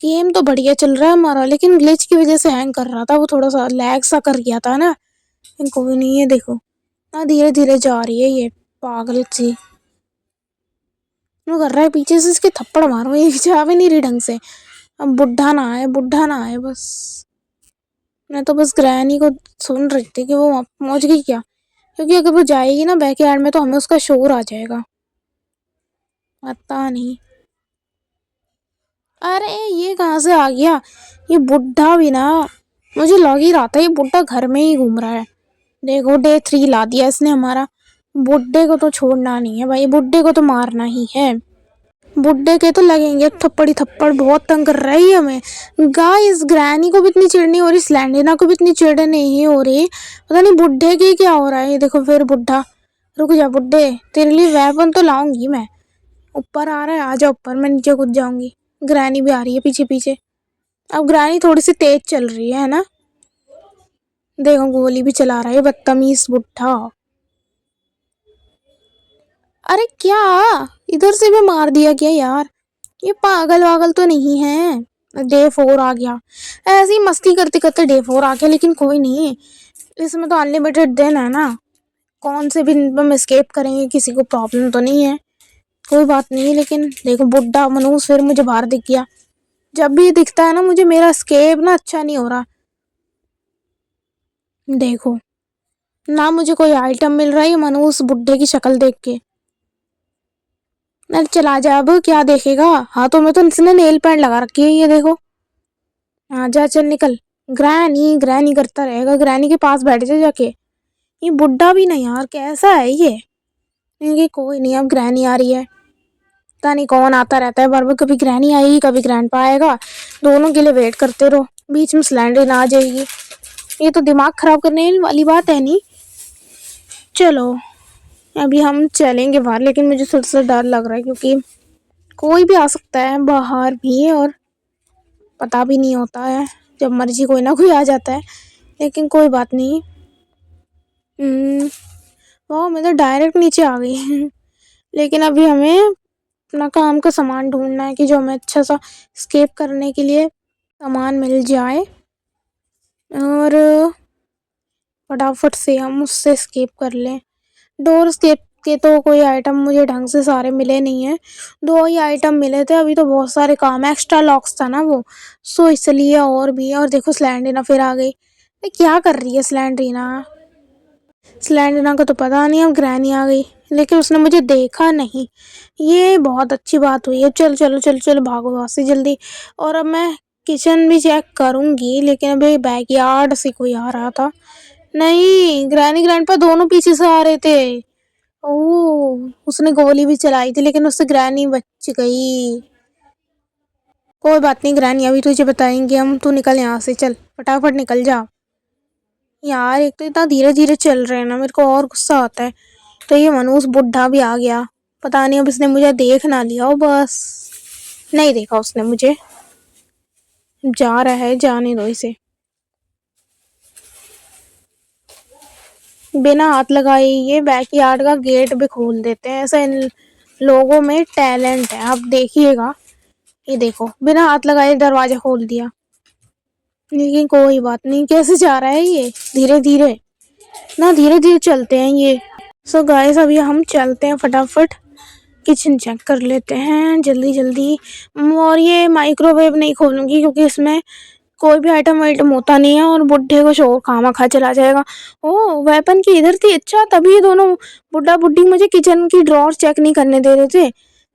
गेम तो बढ़िया चल रहा है हमारा, लेकिन ग्लिच की वजह से हैंग कर रहा था, वो थोड़ा सा लैग सा कर गया था ना। कोई नहीं है, देखो ना धीरे धीरे जा रही है ये पागल सी। वो कर रहा है पीछे से, इसके थप्पड़ मारो, ये जा भी नहीं रही ढंग से। अब बुड्ढा ना आए, बुड्ढा ना आए बस। मैं तो बस ग्रैनी को सुन रही थी कि वो पहुंच गई क्या, क्योंकि अगर वो जाएगी ना बैकयार्ड में तो हमें उसका शोर आ जाएगा। पता नहीं, अरे ये कहाँ से आ गया ये बुड्ढा भी ना। मुझे लग ही रहा था ये बुड्ढा घर में ही घूम रहा है। देखो डे 3 ला दिया इसने हमारा। बुड्ढे को तो छोड़ना नहीं है भाई, बुड्ढे को तो मारना ही है। बुड्ढे के तो लगेंगे थप्पड़ी थप्पड़, बहुत तंग कर रहा है ये हमें। गाइस ग्रैनी को भी इतनी चिढ़ नहीं हो रही, स्लैंडना को भी इतनी चिढ़ नहीं हो रही, पता नहीं बुड्ढे की क्या हो रहा है। ये देखो फिर बुड्ढा, रुक जा बुड्ढे, तेरे लिए वेपन तो लाऊंगी मैं। ऊपर आ रहा है, आ जा ऊपर, मैं नीचे कूद जाऊंगी। ग्रैनी भी आ रही है पीछे पीछे। अब ग्रैनी थोड़ी सी तेज चल रही है ना, देखो गोली भी चला रहा है बदतमीज बुड्ढा। अरे क्या, इधर से भी मार दिया क्या यार, ये पागल वागल तो नहीं है। डे 4 आ गया, ऐसी मस्ती करते करते डे 4 आ गया, लेकिन कोई नहीं, इसमें तो अनलिमिटेड दिन है ना, कौन से भी हम एस्केप करेंगे, किसी को प्रॉब्लम तो नहीं है, कोई बात नहीं। लेकिन देखो बुड्ढा मनूस फिर मुझे बाहर दिख गया। जब भी दिखता है ना मुझे, मेरा एस्केप ना अच्छा नहीं हो रहा। देखो ना मुझे कोई आइटम मिल रहा है, ये मनूस बुड्ढे की शक्ल देख के। अरे चला जा, अब क्या देखेगा, हाथों में तो इसने नेल पेंट लगा रखी है, ये देखो। हाँ जा चल निकल। ग्रैनी ग्रैनी करता रहेगा, ग्रैनी के पास बैठ जा जाके। ये बुड्ढा भी नहीं यार, कैसा है ये कोई नहीं, अब ग्रैनी आ रही है, पता नहीं कौन आता रहता है बार बार, कभी ग्रैनी आएगी कभी ग्रैंडपा आएगा, दोनों के लिए वेट करते रहो, बीच में स्लैंडरिन आ जाएगी। ये तो दिमाग खराब करने वाली बात है नहीं। चलो अभी हम चलेंगे बाहर, लेकिन मुझे थोड़ा सा डर लग रहा है, क्योंकि कोई भी आ सकता है बाहर भी, और पता भी नहीं होता है, जब मर्जी कोई ना कोई आ जाता है। लेकिन कोई बात नहीं। वाह मैं तो डायरेक्ट नीचे आ गई। लेकिन अभी हमें अपना काम का सामान ढूंढना है, कि जो हमें अच्छा सा स्केप करने के लिए सामान मिल जाए, और फटाफट से हम उससे स्केप कर लें। डोर स्केप के तो कोई आइटम मुझे ढंग से सारे मिले नहीं है, 2 ही आइटम मिले थे, अभी तो बहुत सारे काम, एक्स्ट्रा लॉक्स था ना वो, सो इसलिए। और भी, और देखो स्लैंडरिना फिर आ गई। ये क्या कर रही है स्लैंडरिना, स्लैंडरिना को तो पता नहीं अब ग्रैनी आ गई, लेकिन उसने मुझे देखा नहीं, ये बहुत अच्छी बात हुई है। चल चलो चल चल भागो वहाँ से जल्दी। और अब मैं किचन भी चेक करूंगी, लेकिन अभी बैकयार्ड से कोई आ रहा था, नहीं ग्रैनी ग्रैंडपा दोनों पीछे से आ रहे थे। ओह उसने गोली भी चलाई थी, लेकिन उससे ग्रैनी बच गई। कोई बात नहीं ग्रैनी, अभी तुझे बताएंगे हम, तू निकल यहाँ से, चल फटाफट निकल जा। यार एक तो इतना धीरे धीरे चल रहे हैं ना, मेरे को और गुस्सा आता है। तो ये मनूस बुड्ढा भी आ गया, पता नहीं अब इसने मुझे देख ना लिया हो, बस नहीं देखा उसने मुझे, जा रहा है, जाने दो इसे। बिना हाथ लगाए ये बैकयार्ड का गेट भी खोल देते हैं, ऐसा इन लोगों में टैलेंट है, आप देखिएगा। ये देखो बिना हाथ लगाए दरवाजा खोल दिया, लेकिन कोई बात नहीं। कैसे जा रहा है ये, धीरे धीरे ना, धीरे धीरे चलते हैं ये। सो गाइस अभी हम चलते हैं, फटाफट किचन चेक कर लेते हैं जल्दी जल्दी। और ये माइक्रोवेव नहीं खोलूंगी, क्योंकि इसमें कोई भी आइटम वाइटम होता नहीं है, और बुड्ढे को शोर खामा खा चला जाएगा। ओ वेपन की इधर थी, अच्छा तभी ये दोनों बुड्ढा बुड्ढी मुझे किचन की ड्रॉर चेक नहीं करने दे रहे थे।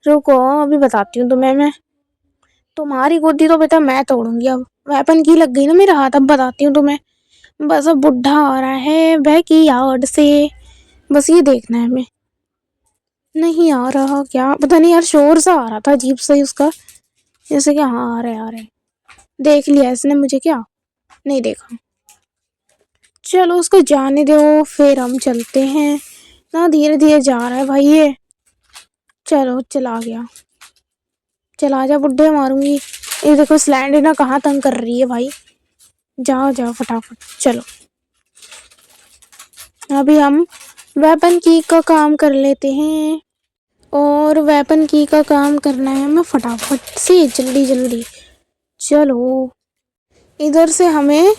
रुको अभी बताती हूँ तुम्हें मैं, तुम्हारी गोदी तो बेटा मैं तोड़ूंगी। अब वेपन की लग गई ना मेरा हाथ, अब बताती हूँ तुम्हें। बस अब बुड्ढा आ रहा है बैकयार्ड से, बस ये देखना है हमें। नहीं आ रहा क्या, पता नहीं यार, शोर सा आ रहा था अजीब सा ही उसका, जैसे कि हाँ आ रहे आ रहे। देख लिया इसने मुझे क्या, नहीं देखा। चलो उसको जाने दो, फिर हम चलते हैं ना, धीरे धीरे जा रहा है भाई ये। चलो चला गया, चला जा बुड्ढे, मारूंगी। ये देखो स्लैंडरिना कहाँ तंग कर रही है भाई, जाओ जाओ फटाफट चलो। अभी हम वेपन की का काम कर लेते हैं, और वेपन की का काम करना है हमें फटाफट से, जल्दी जल्दी। चलो इधर से हमें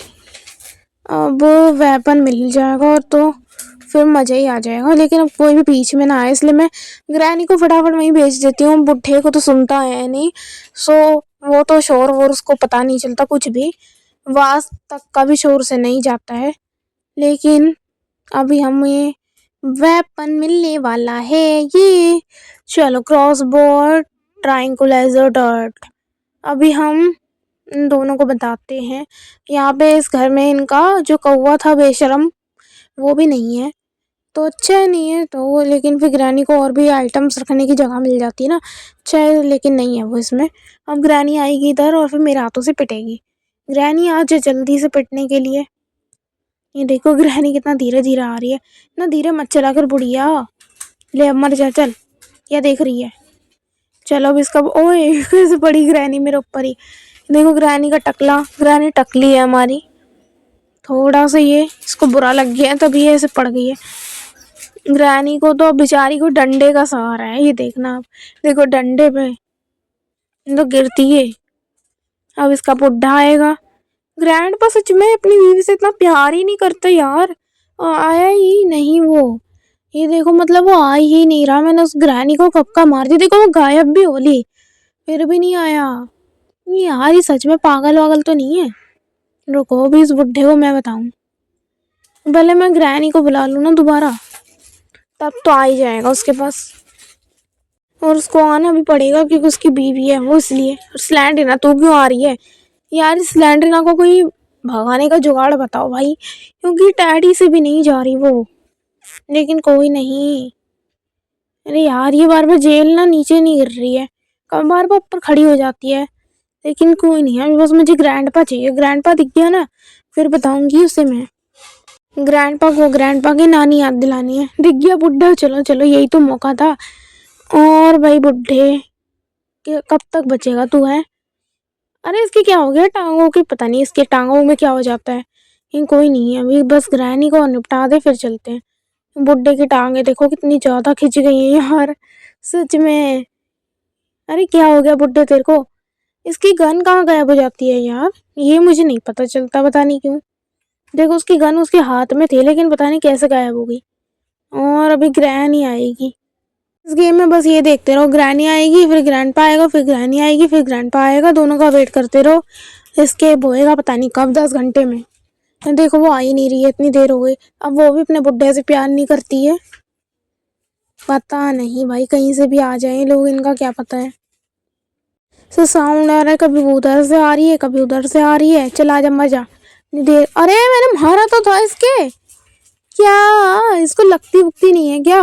अब वेपन मिल जाएगा, और तो फिर मज़ा ही आ जाएगा। लेकिन अब कोई भी बीच में ना आए, इसलिए मैं ग्रैनी को फटाफट वहीं भेज देती हूँ, बुड्ढे को तो सुनता है नहीं, सो वो तो शोर वोर उसको पता नहीं चलता कुछ भी, वास तक का भी शोर से नहीं जाता है। लेकिन अभी हमें वेपन मिलने वाला है ये, चलो क्रॉसबो, ट्रायंकुलाइजर डर्ट। अभी हम इन दोनों को बताते हैं, यहाँ पे इस घर में इनका जो कौवा था बेशरम, वो भी नहीं है, तो अच्छा नहीं है तो, लेकिन फिर ग्रैनी को और भी आइटम्स रखने की जगह मिल जाती है ना, चाहे, लेकिन नहीं है वो इसमें। अब ग्रैनी आएगी इधर और फिर मेरे हाथों से पिटेगी। ग्रैनी आ जा जल्दी से पिटने के लिए। ये देखो ग्रैनी कितना धीरे धीरे आ रही है। इतना धीरे मत चला कर बुढ़िया, ले अब मर जा चल। क्या देख रही है? चलो अब इसका, ओए कैसे पड़ी ग्रैनी मेरे ऊपर ही। देखो ग्रैनी का टकला, ग्रैनी टकली है हमारी। थोड़ा सा ये इसको बुरा लग गया है तभी ये ऐसे पड़ गई है। ग्रैनी को तो बेचारी को डंडे का सहारा है, ये देखना आप। देखो डंडे पे तो गिरती है। अब इसका बुढ़ा आएगा। ग्रैंडपा सच में अपनी बीवी से इतना प्यार ही नहीं करता यार। आया ही नहीं वो। ये देखो मतलब वो आ ही नहीं रहा। मैंने उस ग्रैनी को कब का मार दिया। देखो वो गायब भी हो ली, फिर भी नहीं आया। ये यार ये सच में पागल वागल तो नहीं है। रुको अभी इस बुढ़े को मैं बताऊं। पहले मैं ग्रैनी को बुला लूं ना दोबारा, तब तो आ ही जाएगा उसके पास। और उसको आना भी पड़ेगा क्योंकि उसकी बीवी है वो, इसलिए। स्लैंडरिना तू क्यों आ रही है यार? स्लैंडरिना को कोई भगाने का जुगाड़ बताओ भाई, क्योंकि टैडी से भी नहीं जा रही वो। लेकिन कोई नहीं। अरे यार ये बार बार जेल ना नीचे नहीं गिर रही है, कब बार बार ऊपर खड़ी हो जाती है। लेकिन कोई नहीं है, बस मुझे ग्रैंडपा चाहिए। ग्रैंडपा दिख गया ना फिर बताऊंगी उसे मैं। ग्रैंडपा को ग्रैंडपा की नानी याद दिलानी है। दिख गया बुढ़ा, चलो चलो यही तो मौका था। और भाई बुढ़े कब तक बचेगा तू है? अरे इसके क्या हो गया टांगों की, पता नहीं इसके टांगों में क्या हो जाता है। लेकिन कोई नहीं है, अभी बस ग्रैनी को निपटा दे फिर चलते हैं। बुड्ढे की टांगे देखो कितनी ज्यादा खिंच गई हैं यार, सच में। अरे क्या हो गया बुड्ढे तेरे को? इसकी गन कहाँ गायब हो जाती है यार, ये मुझे नहीं पता चलता, पता नहीं क्यों। देखो उसकी गन उसके हाथ में थी लेकिन पता नहीं कैसे गायब हो गई। और अभी ग्रैनी आएगी। इस गेम में बस ये देखते रहो, ग्रैनी आएगी फिर ग्रैंडपा आएगा, फिर ग्रैनी आएगी फिर ग्रैंडपा आएगा, दोनों का वेट करते रहो। एस्केप होएगा पता नहीं कब, 10 घंटे में। देखो वो आ ही नहीं रही है, इतनी देर हो गई। अब वो भी अपने बुड्ढे से प्यार नहीं करती है। पता नहीं भाई, कहीं से भी आ जाए लोग, इनका क्या पता है। तो साउंड आ रहा है, कभी वो उधर से आ रही है कभी उधर से आ रही है। चला जा मजा देर। अरे मैंने मारा तो था इसके, क्या इसको लगती वुगती नहीं है क्या?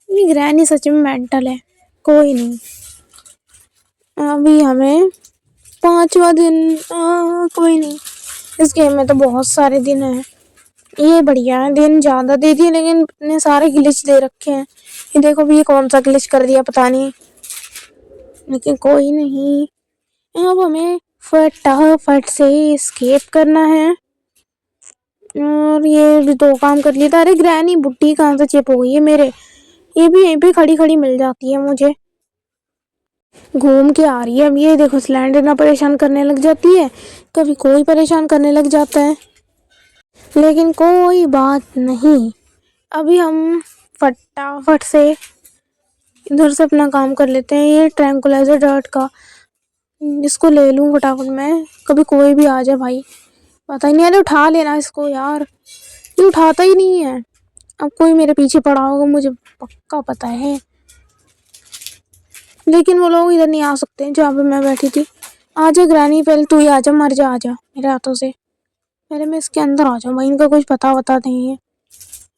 ये ग्रैनी सच में मेंटल है। कोई नहीं, अभी हमें 5वां दिन। कोई नहीं, इस गेम में तो बहुत सारे दिन हैं। ये बढ़िया है, दिन ज़्यादा दे दिए लेकिन इतने सारे ग्लिच दे रखे हैं। ये देखो भी ये कौन सा ग्लिच कर दिया पता नहीं, लेकिन कोई नहीं। अब हमें फटाफट से एस्केप करना है। और ये 2 काम कर लिया था। अरे ग्रैनी बुड्ढी कहाँ से चिप हो गई है मेरे, ये भी यहीं पे खड़ी खड़ी मिल जाती है मुझे। घूम के आ रही है। अब ये देखो स्लैंडरना परेशान करने लग जाती है, कभी कोई परेशान करने लग जाता है। लेकिन कोई बात नहीं, अभी हम फटाफट से इधर से अपना काम कर लेते हैं। ये ट्रैंकुलाइजर डर्ट का इसको ले लूँ फटाफट मैं, कभी कोई भी आ जाए भाई। पता ही नहीं, अरे उठा लेना इसको यार, ये उठाता ही नहीं है। अब कोई मेरे पीछे पड़ा होगा मुझे पक्का पता है, लेकिन वो लोग इधर नहीं आ सकते जहाँ पे मैं बैठी थी। आजा ग्रैनी, पहले तू ही आजा, मर जा आजा मेरे हाथों से। पहले मैं इसके अंदर आ जाऊँ भाई, इनका कुछ पता वता नहीं है।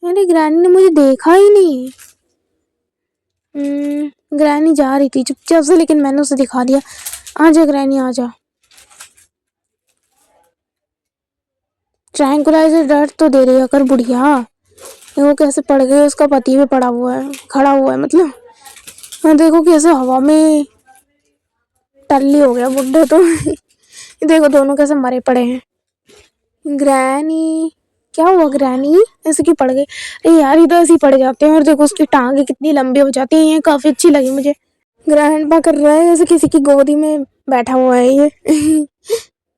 अरे ग्रैनी ने मुझे देखा ही नहीं। ग्रैनी जा रही थी चुपचाप से लेकिन मैंने उसे दिखा दिया। आजा ग्रैनी आजा। ट्रैंकुलाइजर डर्ट तो दे रही कर बुढ़िया। वो कैसे पड़ गई, उसका पति भी पड़ा हुआ है, खड़ा हुआ है मतलब। हाँ देखो कैसे हवा में टल्ली हो गया बुड्ढा तो देखो दोनों कैसे मरे पड़े हैं। ग्रैनी, क्या हुआ ग्रैनी ऐसे क्यों पड़ गई? अरे यार इधर ऐसे ही पड़ जाते हैं। और देखो उसकी टांगे कितनी लंबी हो जाती है, ये काफी अच्छी लगी मुझे। ग्रैंडपा कर रहा है जैसे किसी की गोदी में बैठा हुआ है ये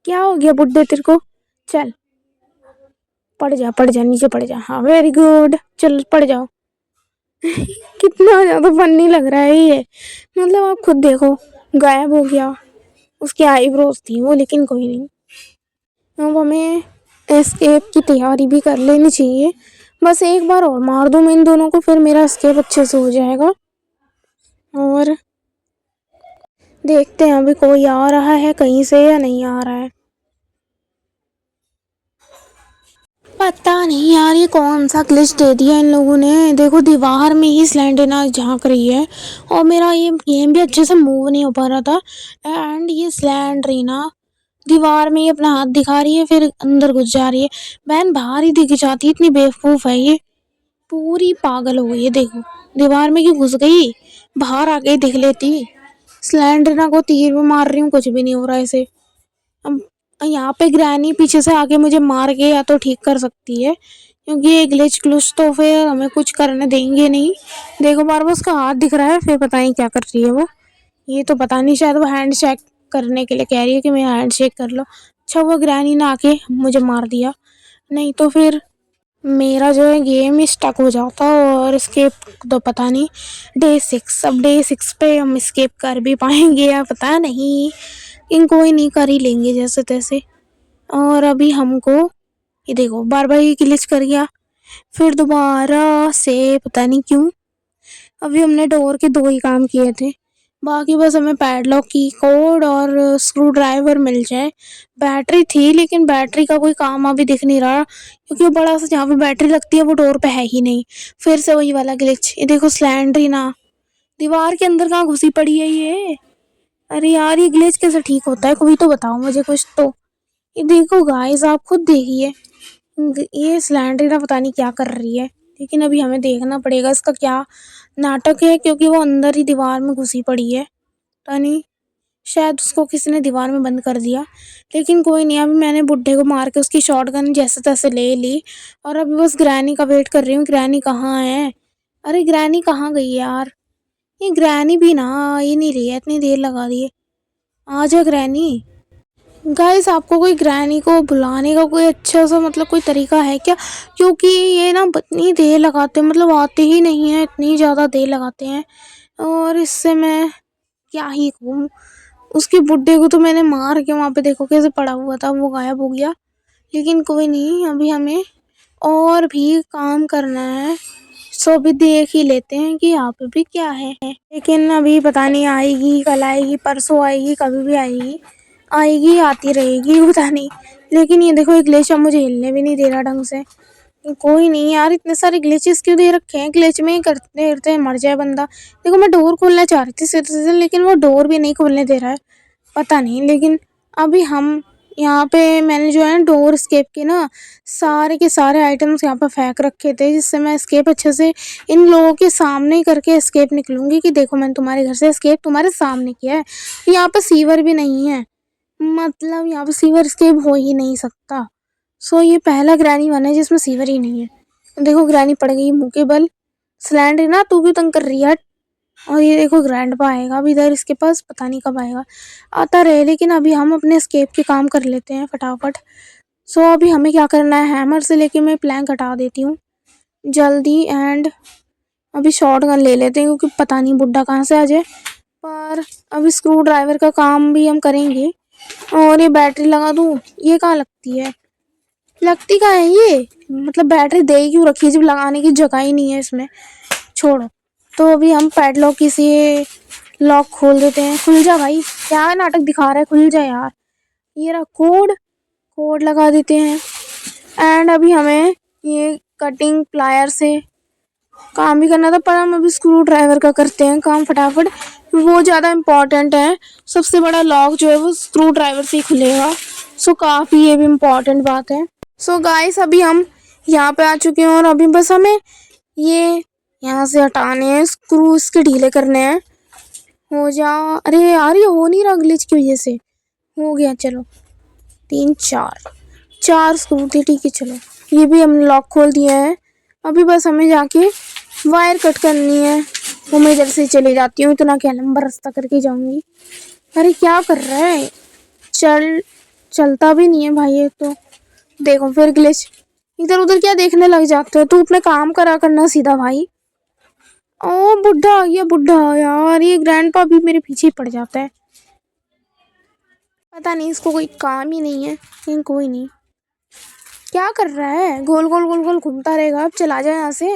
क्या हो गया बुड्ढे तेरे को? चल पड़ जा नीचे पड़ जा। हाँ वेरी गुड, चल पड़ जाओ कितना ज्यादा फनी लग रहा है ये, मतलब आप खुद देखो गायब हो गया। उसकी आईब्रोज थी वो, लेकिन कोई नहीं। अब हमें एस्केप की तैयारी भी कर लेनी चाहिए। बस एक बार और मार दूँ मैं इन दोनों को, फिर मेरा एस्केप अच्छे से हो जाएगा। और देखते हैं अभी कोई आ रहा है कहीं से या नहीं आ रहा है। पता नहीं यार ये कौन सा ग्लिच दे दिया इन लोगों ने। देखो दीवार में ही स्लेंडरना झांक रही है और मेरा ये गेम भी अच्छे से मूव नहीं हो पा रहा था। एंड ये स्लेंडरीना दीवार में ही अपना हाथ दिखा रही है, फिर अंदर घुस जा रही है। बहन बाहर ही दिख जाती, इतनी बेवकूफ है ये, पूरी पागल हो गई है। देखो दीवार में क्यों घुस गई, बाहर आके दिख लेती। स्लेंडरना को तीर में मार रही हूँ, कुछ भी नहीं हो रहा है इसे। अब यहाँ पे ग्रैनी पीछे से आके मुझे मार के या तो ठीक कर सकती है, क्योंकि ये ग्लिच ग्लुच तो फिर हमें कुछ करने देंगे नहीं। देखो बार बार उसका हाथ दिख रहा है, फिर पता नहीं क्या कर रही है वो। ये तो पता नहीं, शायद वो हैंड शेक करने के लिए कह रही है कि मैं हैंड शेक कर लो। अच्छा वो ग्रैनी ने आके मुझे मार दिया, नहीं तो फिर मेरा जो है गेम स्टक हो जाता। और स्केप तो पता नहीं, डे 6, अब डे 6 पे हम स्केप कर भी पाएंगे या पता नहीं, इन कोई नहीं, कर ही लेंगे जैसे तैसे। और अभी हमको ये देखो बार बार ये ग्लिच कर गया, फिर दोबारा से पता नहीं क्यों। अभी हमने डोर के 2 ही काम किए थे, बाकी बस हमें पैडलॉक की कोड और स्क्रू ड्राइवर मिल जाए। बैटरी थी लेकिन बैटरी का कोई काम अभी दिख नहीं रहा, क्योंकि वो बड़ा सा जहाँ पे बैटरी लगती है वो डोर पे है ही नहीं। फिर से वही वाला ग्लिच, ये देखो स्लैंडरीना दीवार के अंदर कहाँ घुसी पड़ी है ये। अरे यार ये ग्लिच कैसे ठीक होता है, कोई तो बताओ मुझे कुछ तो। ये देखो गाइस आप खुद देखिए, ये स्लैंडरीना पता नहीं क्या कर रही है, लेकिन अभी हमें देखना पड़ेगा इसका क्या नाटक है, क्योंकि वो अंदर ही दीवार में घुसी पड़ी है। पता नहीं, शायद उसको किसी ने दीवार में बंद कर दिया। लेकिन कोई नहीं, अभी मैंने बुड्ढे को मार के उसकी शॉटगन जैसे तैसे ले ली, और अभी बस ग्रैनी का वेट कर रही हूँ। ग्रैनी कहाँ है, अरे ग्रैनी कहाँ गई यार, ये ग्रैनी भी ना आ ही नहीं रही है, इतनी देर लगा दी है। आ जा ग्रैनी। गाइस आपको कोई ग्रैनी को बुलाने का कोई अच्छा सा मतलब कोई तरीका है क्या, क्योंकि ये ना इतनी देर लगाते हैं, मतलब आते ही नहीं है, इतनी ज़्यादा देर लगाते हैं। और इससे मैं क्या ही कहूँ, उसके बुड्ढे को तो मैंने मार के वहाँ पे देखो कैसे पड़ा हुआ था, वो गायब हो गया। लेकिन कोई नहीं, अभी हमें और भी काम करना है, सो अभी देख ही लेते हैं कि यहाँ पे भी क्या है। लेकिन अभी पता नहीं आएगी, कल आएगी, परसों आएगी, कभी भी आएगी, आएगी आती रहेगी पता नहीं। लेकिन ये देखो एक ग्लिच मुझे हिलने भी नहीं दे रहा ढंग से। कोई नहीं यार, इतने सारे ग्लिचेस क्यों दे रखे हैं, ग्लिच में ही करते करते मर जाए बंदा। देखो मैं डोर खोलना चाह रही थी सिर से, लेकिन वो डोर भी नहीं खोलने दे रहा है, पता नहीं। लेकिन अभी हम यहाँ पे मैंने जो है डोर स्केप के ना सारे के सारे आइटम्स यहाँ पर फेंक रखे थे, जिससे मैं स्केप अच्छे से इन लोगों के सामने ही करके स्केप निकलूंगी कि देखो मैंने तुम्हारे घर से स्केप तुम्हारे सामने किया है। यहाँ पर सीवर भी नहीं है, मतलब यहाँ पे सीवर स्केप हो ही नहीं सकता। सो ये पहला ग्रैनी वन है जिसमें सीवर ही नहीं है। देखो ग्रैनी पड़ गई मुंह के बल, स्लैंड है ना, तू भी तंग कर रही है। और ये देखो ग्रैंडपा आएगा अभी इधर, इसके पास पता नहीं कब आएगा, आता रहे। लेकिन अभी हम अपने स्केप के काम कर लेते हैं फटाफट। सो अभी हमें क्या करना है, हैमर से लेके मैं प्लैंक हटा देती हूँ जल्दी। एंड अभी शॉर्ट गन ले लेते हैं, क्योंकि पता नहीं बुड्ढा कहाँ से आ जाए। पर अभी स्क्रू ड्राइवर का काम भी हम करेंगे। और ये बैटरी लगा दूँ, ये कहाँ लगती है, लगती कहाँ है ये, मतलब बैटरी दे ही क्यों रखी है जब लगाने की जगह ही नहीं है इसमें। छोड़ो, तो अभी हम पैडलॉक की से लॉक खोल देते हैं। खुल जा भाई, क्या नाटक दिखा रहा है, खुल जा यार। ये रहा कोड, कोड लगा देते हैं। एंड अभी हमें ये कटिंग प्लायर से काम भी करना था, पर हम अभी स्क्रू ड्राइवर का करते हैं काम फटाफट, वो ज़्यादा इम्पॉर्टेंट है। सबसे बड़ा लॉक जो है वो स्क्रू ड्राइवर से ही खुलेगा, सो काफ़ी ये भी इम्पॉर्टेंट बात है। सो गाइस अभी हम यहाँ पे आ चुके हैं, और अभी बस हमें ये यहाँ से हटाने हैं, स्क्रू इसके ढीले करने हैं। हो जा, अरे यार ये हो नहीं रहा ग्लिच की वजह से। हो गया, चलो 3 4 स्क्रू थे, ठीक है चलो। ये भी हम लॉक खोल दिए हैं। अभी बस हमें जाके वायर कट करनी है, वो मैं इधर से चली जाती हूँ, इतना क्या लंबा रास्ता करके जाऊँगी। अरे क्या कर रहा है, चलता भी नहीं है भाई ये तो। देखो फिर ग्लिच, इधर उधर क्या देखने लग जाते हो, तू अपने काम करा करना सीधा भाई। ओ बुढ़ा आ गया, बुढ़ा यार, ये ग्रैंडपा भी मेरे पीछे पड़ जाता है, पता नहीं इसको कोई काम ही नहीं है। लेकिन कोई नहीं, क्या कर रहा है, गोल गोल गोल गोल घूमता रहेगा। अब चला जाए यहाँ से,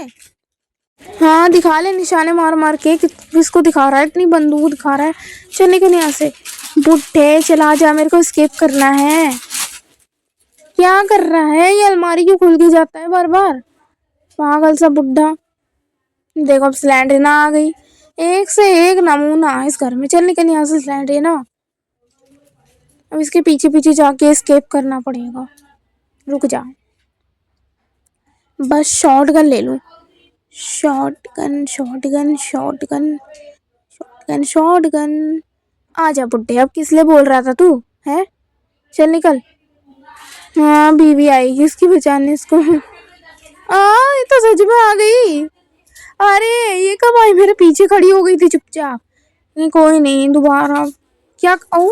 हाँ दिखा ले निशाने मार मार के, किसको दिखा रहा है, इतनी बंदूक दिखा रहा है। चलने के नहीं यहाँ से, बुढ़े चला जा, मेरे को स्केप करना है। क्या कर रहा है ये? अलमारी क्यों खुल के जाता है बार बार? पागल सा बुड्ढा। देखो अब स्लैंडरिना आ गई। एक से एक नमूना इस घर में। चल निकल यहाँ से स्लैंडरिना। अब इसके पीछे पीछे जाके एस्केप करना पड़ेगा। रुक जा, बस शॉर्ट गन ले लूं। Short gun short gun short gun short gun short gun. आजा बुड्ढे, अब किस लिए बोल रहा था तू? है, चल निकल। हाँ बीवी आएगी इसकी बचाने इसको। ये तो सच में आ गई। अरे ये कब आई? मेरे पीछे खड़ी हो गई थी चुपचाप। नहीं कोई नहीं, दोबारा क्या? ओ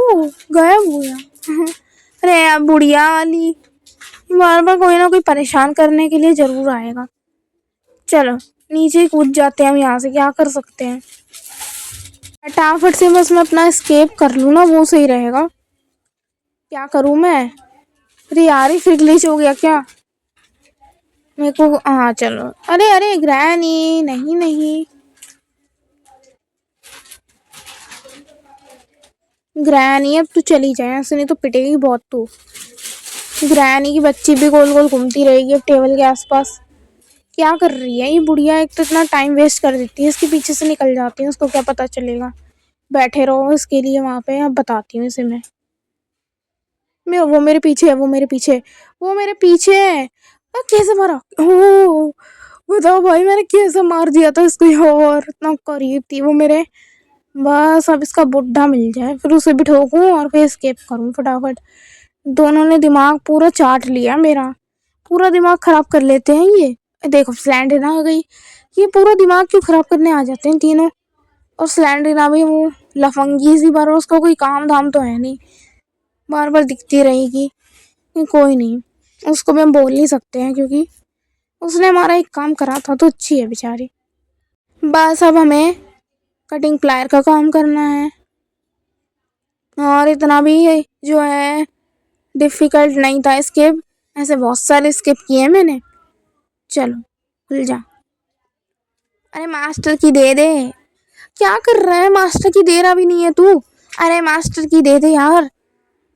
गायब हो गया। अरे यार बुढ़िया वाली, बार बार कोई ना कोई परेशान करने के लिए जरूर आएगा। चलो नीचे ही कूद जाते हैं हम यहाँ से, क्या कर सकते हैं। फटाफट से बस मैं अपना एस्केप कर लूँ ना, वो सही रहेगा। क्या करूँ मैं? अरे यार ही फिर ग्लिच हो गया क्या मेरे को? हाँ चलो। अरे अरे ग्रैनी, नहीं नहीं ग्रैनी, अब तू चली जाए ऐसे, नहीं तो पिटेगी बहुत तू। ग्रैनी की बच्ची भी गोल गोल घूमती रहेगी अब टेबल के आसपास। क्या कर रही है ये बुढ़िया? एक तो इतना टाइम वेस्ट कर देती है, इसके पीछे से निकल जाती है, उसको क्या पता चलेगा। बैठे रहो इसके लिए वहां पे। अब बताती हूँ इसे मैं वो मेरे पीछे है, वो मेरे पीछे, वो मेरे पीछे है। कैसे मारा? ओ बताओ भाई, मैंने कैसे मार दिया था इसको यार, इतना करीब थी वो मेरे। बस अब इसका बुड्ढा मिल जाए, फिर उसे भी ठोकूं और फिर एस्केप करूं फटाफट। दोनों ने दिमाग पूरा चाट लिया मेरा, पूरा दिमाग खराब कर लेते हैं ये। देखो स्लैंडरिना आ गई। ये पूरा दिमाग क्यों खराब करने आ जाते हैं तीनों। और स्लैंडरिना भी वो लफंगी सी, बार उसका कोई काम धाम तो है नहीं, बार बार दिखती रहेगी। कोई नहीं, उसको भी हम बोल नहीं सकते हैं क्योंकि उसने हमारा एक काम करा था तो अच्छी है बेचारी। बस अब हमें कटिंग प्लायर का काम करना है, और इतना भी जो है डिफिकल्ट नहीं था स्केप। ऐसे बहुत सारे स्केप किए मैंने। चलो खुल जा। अरे मास्टर की दे दे। क्या कर रहा है? मास्टर की दे रहा भी नहीं है तू। अरे मास्टर की दे दे यार।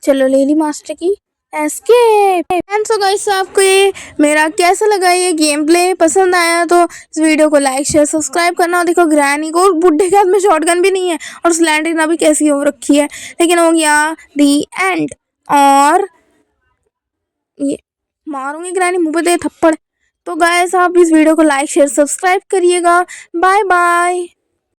चलो ले ली मास्टर की। एस्केप। एंड सो गाइस, आपको ये मेरा कैसा लगा? ये गेम प्ले पसंद आया तो इस वीडियो को लाइक शेयर सब्सक्राइब करना। और देखो ग्रैनी को, बुड्ढे के हाथ में शॉटगन भी नहीं है, और स्लैंडरिना भी कैसी हो रखी है। लेकिन हो गया दी एंड। और ये मारूंगी ग्रैनी, मुंह पे दे थप्पड़। तो गाइस आप इस वीडियो को लाइक शेयर सब्सक्राइब करिएगा। Bye bye.